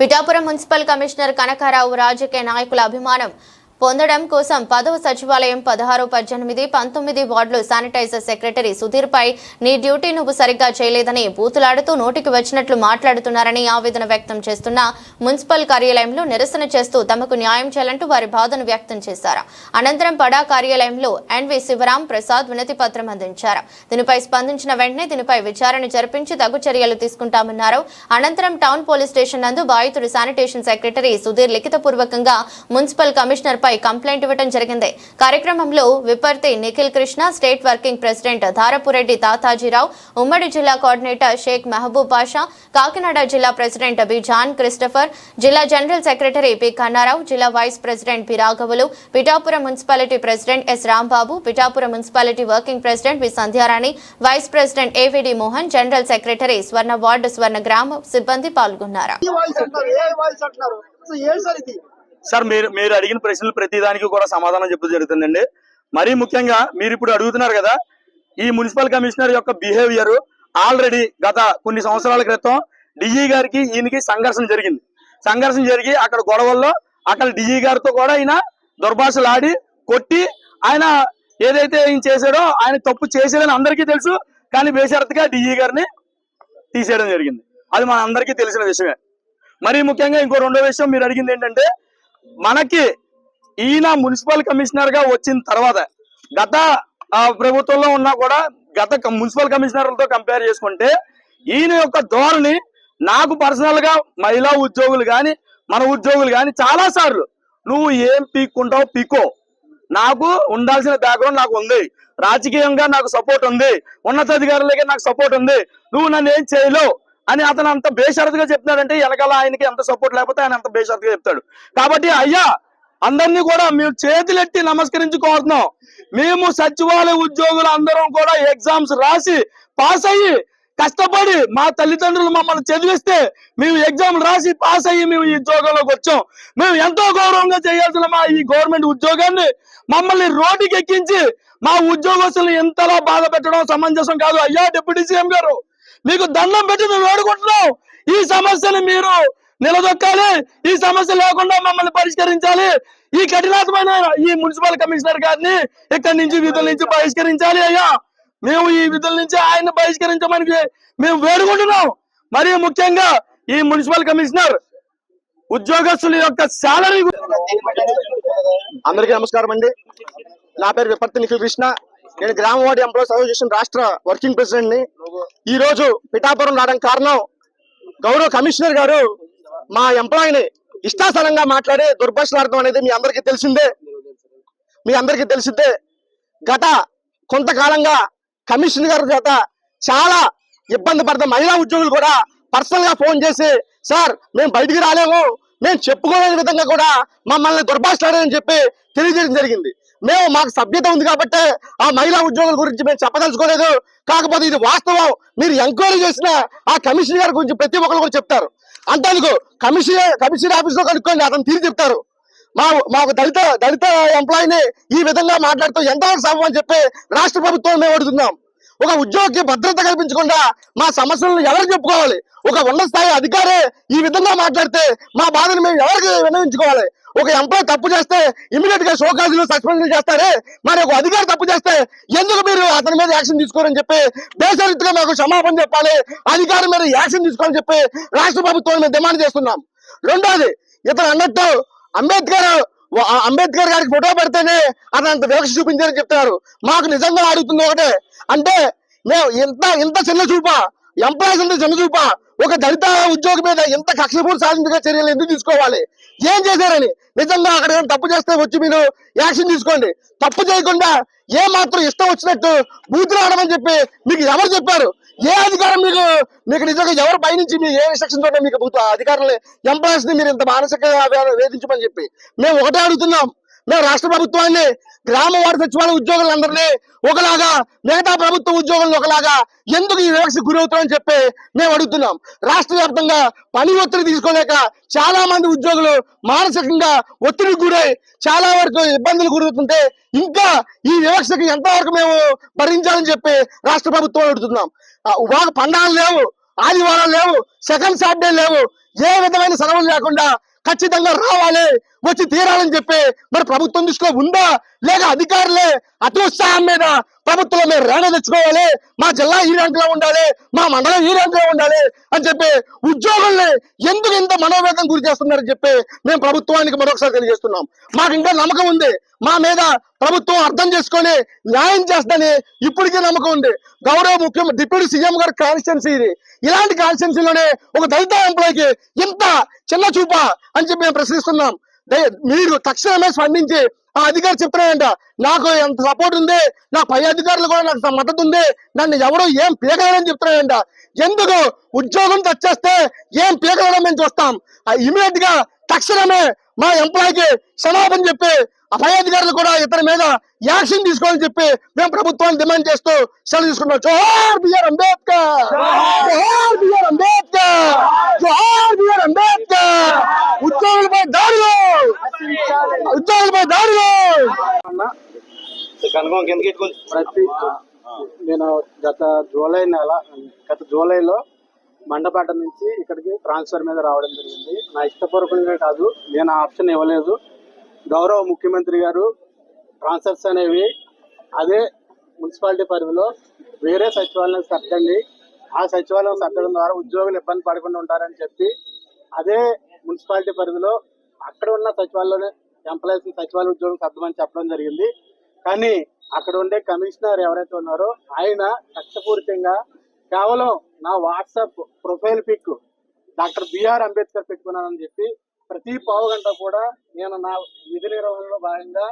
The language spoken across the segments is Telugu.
పిఠాపురం మున్సిపల్ కమిషనర్ కనకారావు రాజకీయ నాయకుల అభిమానం పొందడం కోసం 10వ సచివాలయం 16, 18, 19 వార్డులు శానిటైజర్ సెక్రటరీ సుధీర్ పై నీ డ్యూటీ నువ్వు సరిగ్గా చేయలేదని బూతులాడుతూ నోటికి వచ్చినట్లు మాట్లాడుతున్నారని ఆవేదన వ్యక్తం చేస్తున్న మున్సిపల్ కార్యాలయంలో నిరసన చేస్తూ తమకు న్యాయం చేయాలంటూ వారి బాధను వ్యక్తం చేశారు. అనంతరం పడా కార్యాలయంలో ఎన్వి శివరాం ప్రసాద్ వినతి పత్రం అందించారు. దీనిపై స్పందించిన వెంటనే దీనిపై విచారణ జరిపించి తగు చర్యలు తీసుకుంటామన్నారు. అనంతరం టౌన్ పోలీస్ స్టేషన్ నందు బాధితుడి శానిటేషన్ సెక్రటరీ సుధీర్ లిఖితపూర్వకంగా మున్సిపల్ కమిషనర్ కంప్లైంట్ ఇవ్వడం జరిగింది. కార్యక్రమంలో విపర్తి Nikhil Krishna, state working president Dharapureddy Tatajirao, ఉమ్మడి జిల్లా కోఆర్డినేటర్ షేక్ మహబూబ్ బాషా, కాకినాడ జిల్లా ప్రెసిడెంట్ బి జాన్ క్రిస్టఫర్, జిల్లా జనరల్ సెక్రటరీ పి కన్నారావు, జిల్లా వైస్ ప్రెసిడెంట్ పి రాఘవులు, Pithapuram municipality president S Rambabu, Pithapuram municipality working president V Sandhyarani, vice president AVD Mohan, general secretary Swarna ward Swarna గ్రామ సిబ్బంది పాల్గొన్నారు. సార్ మీరు అడిగిన ప్రశ్నలు ప్రతిదానికి కూడా సమాధానం చెప్పడం జరుగుతుందండి. మరీ ముఖ్యంగా మీరు ఇప్పుడు అడుగుతున్నారు కదా, ఈ మున్సిపల్ కమిషనర్ యొక్క బిహేవియర్ ఆల్రెడీ గత కొన్ని సంవత్సరాల క్రితం డిజీ గారికి ఈయనకి సంఘర్షణ జరిగి అక్కడ గొడవల్లో అక్కడ డిజీ గారితో కూడా ఆయన దుర్భాషలు ఆడి కొట్టి ఆయన ఏదైతే ఆయన చేశాడో ఆయన తప్పు చేసేదని అందరికీ తెలుసు. కానీ బేషరతుగా డిజీ గారిని తీసేయడం జరిగింది. అది మన అందరికీ తెలిసిన విషయమే. మరీ ముఖ్యంగా ఇంకో రెండో విషయం మీరు అడిగింది ఏంటంటే, మనకి ఈయన మున్సిపల్ కమిషనర్ గా వచ్చిన తర్వాత గత ప్రభుత్వంలో ఉన్నా కూడా గత మున్సిపల్ కమిషనర్లతో కంపేర్ చేసుకుంటే ఈయన యొక్క ధోరణి నాకు పర్సనల్ గా మహిళా ఉద్యోగులు కానీ మన ఉద్యోగులు కానీ చాలా సార్లు నువ్వు ఏం పీక్కుంటావు పీకో, నాకు ఉండాల్సిన బ్యాక్గ్రౌండ్ నాకు ఉంది, రాజకీయంగా నాకు సపోర్ట్ ఉంది, ఉన్నతాధికారులకి నాకు సపోర్ట్ ఉంది, నువ్వు నన్ను ఏం చేయలేవు అని అతను అంత బేషరతుగా చెప్తున్నాడంటే వెనకాల ఆయనకి ఎంత సపోర్ట్ లేకపోతే ఆయన అంత బేషరతుగా చెప్తాడు. కాబట్టి అయ్యా అందరినీ కూడా మేము చేతులెట్టి నమస్కరించుకోతున్నాం. మేము సచివాలయ ఉద్యోగులు అందరం కూడా ఎగ్జామ్స్ రాసి పాస్ అయ్యి కష్టపడి మా తల్లిదండ్రులు మమ్మల్ని చదివిస్తే మేము ఎగ్జామ్ రాసి పాస్ అయ్యి మేము ఈ ఉద్యోగంలోకి వచ్చాం. మేము ఎంతో గౌరవంగా చేయాల్సిన మా ఈ గవర్నమెంట్ ఉద్యోగాన్ని మమ్మల్ని రోడ్డుకి ఎక్కించి మా ఉద్యోగస్తులను ఎంతలా బాధ పెట్టడం సమంజసం కాదు. అయ్యా డిప్యూటీ సీఎం గారు, మీకు దండం పెట్టి మేము వేడుకుంటున్నాం, ఈ సమస్యను మీరు నిలదొక్కాలి, ఈ సమస్య లేకుండా మమ్మల్ని పరిష్కరించాలి. ఈ కఠినాత్మైన ఈ మున్సిపల్ కమిషనర్ గారిని ఇక్కడి నుంచి విధుల నుంచి బహిష్కరించాలి. అయ్యా మేము ఈ విధుల నుంచి ఆయన బహిష్కరించమని మేము వేడుకుంటున్నాం. మరి ముఖ్యంగా ఈ మున్సిపల్ కమిషనర్ ఉద్యోగస్తుల యొక్క శాలరీ. అందరికీ నమస్కారం అండి. నా పేరు విపర్తి నిఖిల్ కృష్ణ. నేను గ్రామ వార్డు ఎంప్లాయీస్ అసోసియేషన్ రాష్ట్ర వర్కింగ్ ప్రెసిడెంట్ ని. ఈ రోజు పిఠాపురం రావడానికి కారణం గౌరవ కమిషనర్ గారు మా ఎంప్లాయీని ఇష్టాసనంగా మాట్లాడి దుర్భాషలాడటం అనేది మీ అందరికీ తెలిసిందే. గత కొంతకాలంగా కమిషనర్ గారి చేత చాలా ఇబ్బంది పడుతున్న మహిళా ఉద్యోగులు కూడా పర్సనల్ గా ఫోన్ చేసి, సార్ మేము బయటికి రాలేము, మేము చెప్పుకోలేని విధంగా కూడా మమ్మల్ని దుర్భాషలాడని చెప్పి తెలియజేయడం జరిగింది. మాకు సభ్యత ఉంది కాబట్టి ఆ మహిళా ఉద్యోగుల గురించి మేము చెప్పదలుచుకోలేదు. కాకపోతే ఇది వాస్తవం. మీరు ఎంక్వైరీ చేసిన ఆ కమిషనర్ గారి గురించి ప్రతి ఒక్కరు కూడా చెప్తారు. అంతేందుకు కమిషనర్ ఆఫీస్ లో కనుక్కోండి, అతను తీరి చెప్తారు. మాకు దళిత ఎంప్లాయీని ఈ విధంగా మాట్లాడుతూ ఎంతవరకు సభ అని చెప్పి రాష్ట్ర ప్రభుత్వం మేము అడుగుతున్నాం. ఒక ఉద్యోగికి భద్రత కల్పించకుండా మా సమస్యలను ఎవరు చెప్పుకోవాలి? ఒక ఉన్నత స్థాయి అధికారే ఈ విధంగా మాట్లాడితే మా బాధను మేము ఎవరికి విన్నవించుకోవాలి? ఒక ఎంప్లాయ్ తప్పు చేస్తే ఇమీడియట్ గా షోకాజులు సస్పెండ్ చేస్తారే, మరి ఒక అధికారి తప్పు చేస్తే ఎందుకు మీరు అతని మీద యాక్షన్ తీసుకోరని చెప్పి బేసరిగా మాకు క్షమాపణ చెప్పాలి, అధికారి మీద యాక్షన్ తీసుకోవాలని చెప్పి రాష్ట్ర ప్రభుత్వాన్ని మేము డిమాండ్ చేస్తున్నాం. రెండోది, ఇతను అన్నట్టు అంబేద్కర్ గారికి ఫోటో పెడితేనే అతను అంత వివక్ష చూపించారని చెప్తున్నారు. మాకు నిజంగా అడుగుతుంది ఒకటే, అంటే మేము ఇంత చిన్న చూప ఎంప్లాయీస్ అంతా చిన్న చూప ఒక దళిత ఉద్యోగి మీద ఇంత కక్షపూర్తి సాధించగా చర్యలు ఎందుకు తీసుకోవాలి? ఏం చేశారని? నిజంగా అక్కడ తప్పు చేస్తే వచ్చి మీరు యాక్షన్ తీసుకోండి. తప్పు చేయకుండా ఏ మాత్రం ఇష్టం వచ్చినట్టు బూతులు ఆడమని చెప్పి మీకు ఎవరు చెప్పారు? ఏ అధికారం మీకు నిజంగా ఎవరు పైనుంచి మీ ఏ ఇన్స్ట్రక్షన్ తోటే మీకు అధికారులు ఎంప్లాయీస్ ని మీరు ఇంత మానసికంగా వేధించమని చెప్పి మేము ఒకటే అడుగుతున్నాం. మేము రాష్ట్ర ప్రభుత్వాన్ని గ్రామ వార్డు సచివాలయ ఉద్యోగులందరినీ ఒకలాగా, మిగతా ప్రభుత్వ ఉద్యోగులను ఒకలాగా ఎందుకు ఈ వివక్షకు గురవుతామని చెప్పి మేము అడుగుతున్నాం. రాష్ట్ర వ్యాప్తంగా పని ఒత్తిడి తీసుకోలేక చాలా మంది ఉద్యోగులు మానసికంగా ఒత్తిడికి గురై చాలా వరకు ఇబ్బందులు గురవుతుంటే ఇంకా ఈ వివక్షకు ఎంతవరకు మేము భరించాలని చెప్పి రాష్ట్ర ప్రభుత్వం అడుగుతున్నాం. పండుగలు లేవు, ఆదివారాలు లేవు, సెకండ్ సాటర్డే లేవు, ఏ విధమైన సెలవులు లేకుండా ఖచ్చితంగా రావాలి, వచ్చి తీరాలని చెప్పి మరి ప్రభుత్వం దృష్టిలో ఉందా, లేక అధికారులే అత్యుత్సాహం మీద ప్రభుత్వం మీరు రేణ తెచ్చుకోవాలి, మా జిల్లా ఈ ర్యాంకులో ఉండాలి, మా మండలం ఈ ర్యాంకులో ఉండాలి అని చెప్పి ఉద్యోగుల్ని ఎందుకు ఇంత మనోవేదం గురి చేస్తున్నారని చెప్పి మేము ప్రభుత్వానికి మరొకసారి తెలియజేస్తున్నాం. మాకు ఇంకా నమ్మకం ఉంది, మా మీద ప్రభుత్వం అర్థం చేసుకొని న్యాయం చేస్తుందని ఇప్పటికీ నమ్మకం ఉంది. గౌరవ ముఖ్యమంత్రి డిప్యూటీ సీఎం గారి కాన్స్టిట్యున్సీ ఇది, ఇలాంటి కాన్స్టిట్యున్సీలోనే ఒక దళిత ఎంప్లాయీకి ఇంత చిన్న చూపా అని చెప్పి మేము ప్రశ్నిస్తున్నాం. మీరు తక్షణమే స్పందించి ఆ అధికారి చెప్తున్నాయంట, నాకు ఎంత సపోర్ట్ ఉంది, నా పై అధికారులు కూడా నాకు మద్దతు ఉంది, నన్ను ఎవరు ఏం పీకలేదని చెప్తున్నాయంట. ఎందుకు ఉద్యోగం తెచ్చేస్తే ఏం పీకలేదని మేము చూస్తాం. ఇమీడియట్ గా తక్షణమే మా ఎంప్లాయీకి క్షమాపణ చెప్పి ఆ పై అధికారులు కూడా ఇతని మీద యాక్షన్ తీసుకోవాలని చెప్పి మేము ప్రభుత్వాన్ని డిమాండ్ చేస్తూ సెలవు తీసుకుంటున్నాం. జోహార్ బిఆర్ అంబేద్కర్, జోహార్ బిఆర్ అంబేద్కర్, జోహార్ బిఆర్ అంబేద్కర్. ఉద్యోగులపై దాడులు, ఉద్యోగులపై దాడులు. నేను గత జూలైలో మండపేట నుంచి ఇక్కడికి ట్రాన్స్ఫర్ మీద రావడం జరిగింది. నా ఇష్టపూర్వకంగా కాదు, నేను ఆప్షన్ ఇవ్వలేదు. గౌరవ ముఖ్యమంత్రి గారు ట్రాన్స్ఫర్స్ అనేవి అదే మున్సిపాలిటీ పరిధిలో వేరే సచివాలయం సర్దండి, ఆ సచివాలయం సర్దడం ద్వారా ఉద్యోగులు ఇబ్బంది పడకుండా ఉంటారని చెప్పి అదే మున్సిపాలిటీ పరిధిలో అక్కడ ఉన్న సచివాలయంలోనే ఎంప్లాయీస్ సచివాలయ ఉద్యోగం సర్దమని చెప్పడం జరిగింది. కానీ అక్కడ ఉండే కమిషనర్ ఎవరైతే ఉన్నారో ఆయన కక్షపూరితంగా కేవలం నా WhatsApp profile pic doctor BR Ambedkar పెట్టుకున్నానని చెప్పి ప్రతి పావుగంట కూడా నేను నా విధి నిర్వహణలో భాగంగా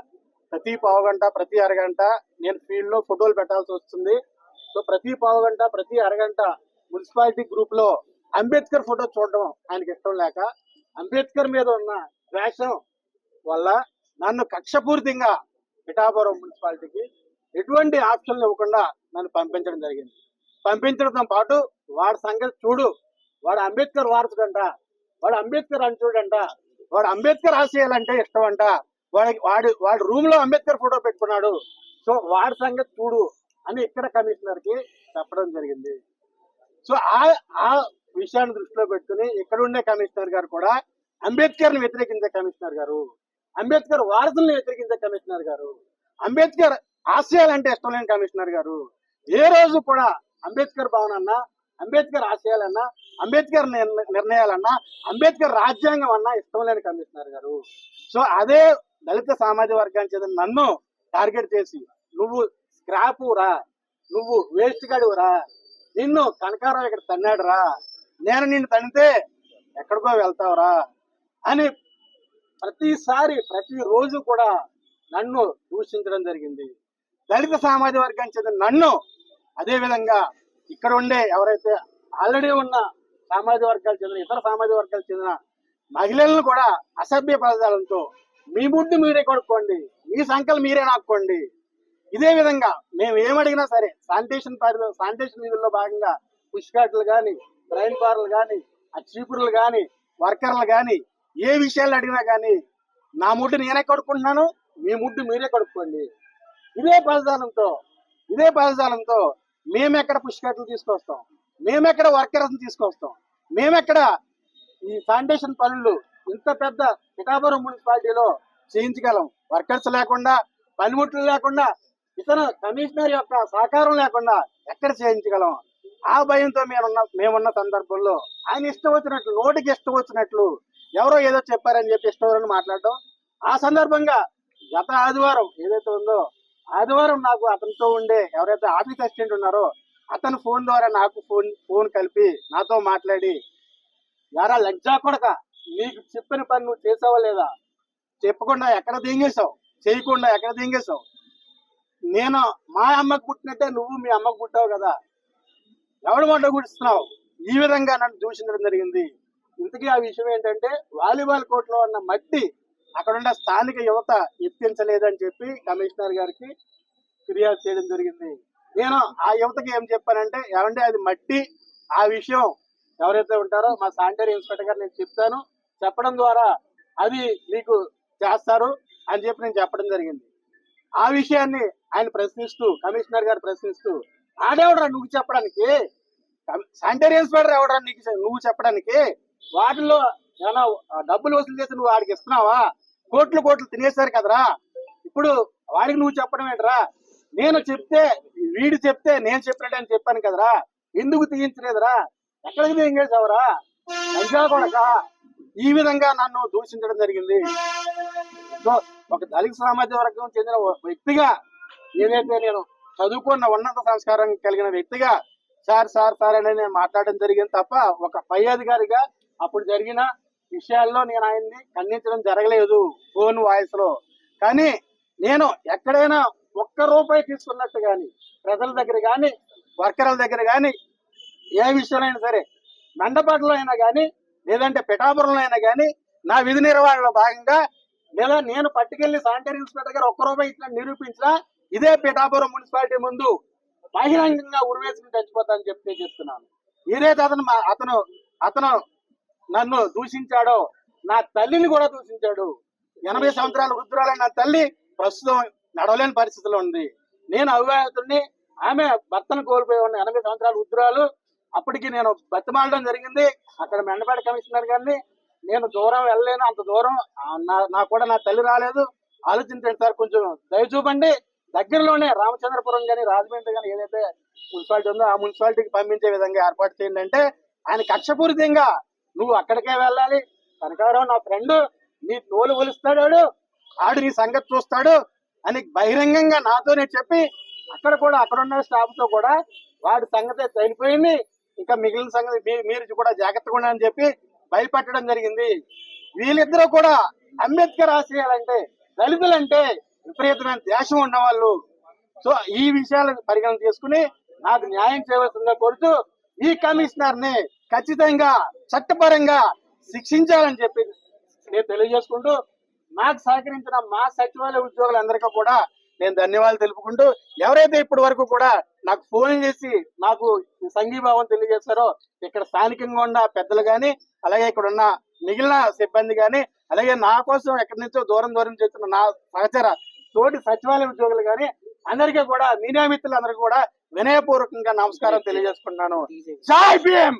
ప్రతి పావుగంట ప్రతి అరగంట నేను ఫీల్డ్ లో ఫోటోలు పెట్టాల్సి వస్తుంది. సో ప్రతి పావుగంట ప్రతి అరగంట మున్సిపాలిటీ గ్రూప్ లో అంబేద్కర్ ఫోటో చూడడం ఆయనకి ఇష్టం లేక అంబేద్కర్ మీద ఉన్న ద్వేషం వల్ల నన్ను కక్షపూరితంగా పిఠాపురం మున్సిపాలిటీకి ఎటువంటి ఆప్షన్లు ఇవ్వకుండా నన్ను పంపించడం జరిగింది. పంపించడంతో పాటు వాడి సంగతి చూడు, వాడు అంబేద్కర్ వారసుడంట, వాడు అంబేద్కర్ అంటుడంట, వాడు అంబేద్కర్ ఆశయాలంటే ఇష్టం అంట, వాడి రూమ్ లో అంబేద్కర్ ఫోటో పెట్టుకున్నాడు, సో వాడి సంగతి చూడు అని ఇక్కడ కమిషనర్ కి చెప్పడం జరిగింది. సో ఆ విషయాన్ని దృష్టిలో పెట్టుకుని ఇక్కడ ఉండే కమిషనర్ గారు కూడా అంబేద్కర్ ని వ్యతిరేకించే కమిషనర్ గారు, అంబేద్కర్ వారసుల్ని వ్యతిరేకించే కమిషనర్ గారు, అంబేద్కర్ ఆశయాలంటే ఇష్టం లేని కమిషనర్ గారు, ఏ రోజు కూడా అంబేద్కర్ భవన్ అన్నా, అంబేద్కర్ ఆశయాలన్నా, అంబేద్కర్ నిర్ణయాలన్నా, అంబేద్కర్ రాజ్యాంగం అన్నా ఇష్టం లేని కమిషనర్ గారు. సో అదే దళిత సామాజిక వర్గానికి చెందిన నన్ను టార్గెట్ చేసి నువ్వు స్క్రాప్ రా, నువ్వు వేస్ట్ గడువురా, నిన్ను కనకారావు ఇక్కడ తన్నాడు రా, నేను నిన్ను తన్నితే ఎక్కడికో వెళ్తావురా అని ప్రతిసారి ప్రతిరోజు కూడా నన్ను దూషించడం జరిగింది. దళిత సామాజిక వర్గానికి చెందిన నన్ను అదే విధంగా ఇక్కడ ఉండే ఎవరైతే ఆల్రెడీ ఉన్న సామాజిక వర్గాలు చెందిన ఇతర సామాజిక వర్గాలు చెందిన మహిళలను కూడా అసభ్య పదాలతో మీ ముడ్డు మీరే కొడుకోండి, మీ సంఖ్యలు మీరే నాక్కోండి. ఇదే విధంగా మేము ఏమడిగినా సరే శానిటేషన్ విధుల్లో భాగంగా పుష్కాట్లు కానీ, ట్రైన్ కార్లు కానీ, ఆ చీపుర్లు కానీ, వర్కర్లు కానీ ఏ విషయాలు అడిగినా కానీ నా ముడ్డు నేనే కొడుకుంటున్నాను, మీ ముడ్డు మీరే కొడుకోండి. ఇదే పదజాలంతో మేమెక్కడ పుష్కట్లు తీసుకొస్తాం, మేమెక్కడ వర్కర్స్ తీసుకొస్తాం, మేమెక్కడ ఈ శానిటేషన్ పనులు ఇంత పెద్ద పిఠాపురం మున్సిపాలిటీలో చేయించగలం. వర్కర్స్ లేకుండా, పనిముట్లు లేకుండా, ఇతర కమిషనర్ యొక్క సహకారం లేకుండా ఎక్కడ చేయించగలం? ఆ భయంతో మేమున్న సందర్భంలో ఆయన ఇష్టం వచ్చినట్లు, నోటికి ఇష్టం వచ్చినట్లు ఎవరో ఏదో చెప్పారని చెప్పి ఇష్టం మాట్లాడడం. ఆ సందర్భంగా గత ఆదివారం ఏదైతే ఉందో, ఆదివారం నాకు అతనితో ఉండే ఎవరైతే ఆఫీస్ అసిస్టెంట్ ఉన్నారో అతని ఫోన్ ద్వారా నాకు ఫోన్ కలిపి నాతో మాట్లాడి, యారా లజ్జా కొడక, నీకు చెప్పిన పని నువ్వు చేసావా లేదా, చెప్పకుండా ఎక్కడ దింగేశావు, చేయకుండా ఎక్కడ దింగేశావు, నేను మా అమ్మకు పుట్టినట్టే నువ్వు మీ అమ్మకు పుట్టావు కదా, ఎవడు వంట గుడిస్తున్నావు, ఈ విధంగా నన్ను దూషించడం జరిగింది. ఇంతకీ ఆ విషయం ఏంటంటే వాలీబాల్ కోర్టులో ఉన్న మట్టి అక్కడున్న స్థానిక యువత ఎత్తించలేదని చెప్పి కమిషనర్ గారికి ఫిర్యాదు చేయడం జరిగింది. నేను ఆ యువతకి ఏం చెప్పానంటే, ఏమంటే అది మట్టి, ఆ విషయం ఎవరైతే ఉంటారో మా శానిటరీ ఇన్స్పెక్టర్ గారు నేను చెప్తాను, చెప్పడం ద్వారా అది మీకు చేస్తారు అని చెప్పి నేను చెప్పడం జరిగింది. ఆ విషయాన్ని ఆయన ప్రశ్నిస్తూ, కమిషనర్ గారు ప్రశ్నిస్తూ, ఆడేవడరా నువ్వు చెప్పడానికి, శానిటరీ ఇన్స్పెక్టర్ ఎవడరా నువ్వు చెప్పడానికి, వాటిల్లో ఏమైనా డబ్బులు వసూలు చేసి నువ్వు వాడికి ఇస్తున్నావా? కోట్లు కోట్లు తినేశారు కదరా. ఇప్పుడు వాడికి నువ్వు చెప్పడం ఏంటరా? నేను చెప్తే వీడు చెప్తే నేను చెప్పినట్టు అని చెప్పాను కదరా, ఎందుకు తీయించలేదురా? ఎక్కడికి ఎంగేసావురా అంజా కొడక? ఈ విధంగా నన్ను దూషించడం జరిగింది. సో ఒక దళిత సామాజిక వర్గం చెందిన వ్యక్తిగా, ఏదైతే నేను చదువుకున్న ఉన్నత సంస్కారం కలిగిన వ్యక్తిగా సార్ సార్ సార్ అని నేను మాట్లాడడం జరిగింది తప్ప ఒక పై అధికారిగా అప్పుడు జరిగిన విషయాల్లో నేను ఆయన్ని ఖండించడం జరగలేదు ఫోన్ వాయిస్ లో. కానీ నేను ఎక్కడైనా ఒక్క రూపాయి తీసుకున్నట్టు కానీ ప్రజల దగ్గర కానీ వర్కర్ల దగ్గర కానీ ఏ విషయంలో సరే, మెండపాటలో అయినా కానీ లేదంటే పిఠాపురంలో అయినా కానీ నా విధి నిర్వహణలో భాగంగా లేదా నేను పట్టుకెళ్లి శానిటరీ ఇన్స్పెక్టర్ గారు ఒక్క రూపాయి ఇచ్చిన నిరూపించినా ఇదే పిఠాపురం మున్సిపాలిటీ ముందు బహిరంగంగా ఉరివేసుకుని చచ్చిపోతానని చెప్తున్నాను. ఏదైతే అతను నన్ను దూషించాడో, నా తల్లిని కూడా దూషించాడు. 80 సంవత్సరాల వృద్ధురాలైన నా తల్లి ప్రస్తుతం నడవలేని పరిస్థితిలో ఉంది. నేను అవివాహితుడిని, ఆమె భర్తను కోల్పోయి ఉన్న 80 సంవత్సరాల వృద్ధురాలు. అప్పటికి నేను బతిమాలడం జరిగింది అక్కడ మెండపేట కమిషనర్ గారిని. నేను దూరం వెళ్ళలేను, అంత దూరం నాకు కూడా నా తల్లి రాలేదు. ఆలోచించండి సార్, కొంచెం దయ చూపండి. దగ్గరలోనే రామచంద్రపురం కానీ రాజమండ్రి కానీ ఏదైతే మున్సిపాలిటీ ఉందో ఆ మున్సిపాలిటీకి పంపించే విధంగా ఏర్పాటు చేయండి అంటే ఆయన కక్షపూరితంగా నువ్వు అక్కడికే వెళ్ళాలి, కనకారావు నా ఫ్రెండ్, నీ తోలు ఒలుస్తాడు, ఆడు నీ సంగతి చూస్తాడు అని బహిరంగంగా నాతోనే చెప్పి అక్కడున్న స్టాఫ్ తో కూడా వాడి సంగతి తేలిపోయింది. ఇంకా మిగిలిన సంగతి మీరు కూడా జాగ్రత్తగా ఉండని చెప్పి భయపెట్టడం జరిగింది. వీళ్ళిద్దరూ కూడా అంబేద్కర్ ఆశయాలంటే, దళితులంటే విపరీతమైన దేశం ఉన్నవాళ్ళు. సో ఈ విషయాలను పరిగణన చేసుకుని నాకు న్యాయం చేయవలసిందిగా కోరుతూ ఈ కమిషనర్ ని ఖచ్చితంగా చట్టపరంగా శిక్షించాలని చెప్పి నేను తెలియజేసుకుంటూ, నాకు సహకరించిన మా సచివాలయ ఉద్యోగులందరికీ కూడా నేను ధన్యవాదాలు తెలుపుకుంటూ, ఎవరైతే ఇప్పటి వరకు కూడా నాకు ఫోన్ చేసి నాకు సంఘీభావం తెలియజేస్తారో ఇక్కడ స్థానికంగా ఉన్న పెద్దలు గాని, అలాగే ఇక్కడ ఉన్న మిగిలిన సిబ్బంది గాని, అలాగే నా కోసం ఎక్కడి నుంచో దూరం చేస్తున్న నా సహచర తోటి సచివాలయ ఉద్యోగులు గాని అందరికీ కూడా, మీడియా మిత్రులందరికీ కూడా వినయపూర్వకంగా నమస్కారం తెలియజేసుకుంటున్నాను. జై భీమ్.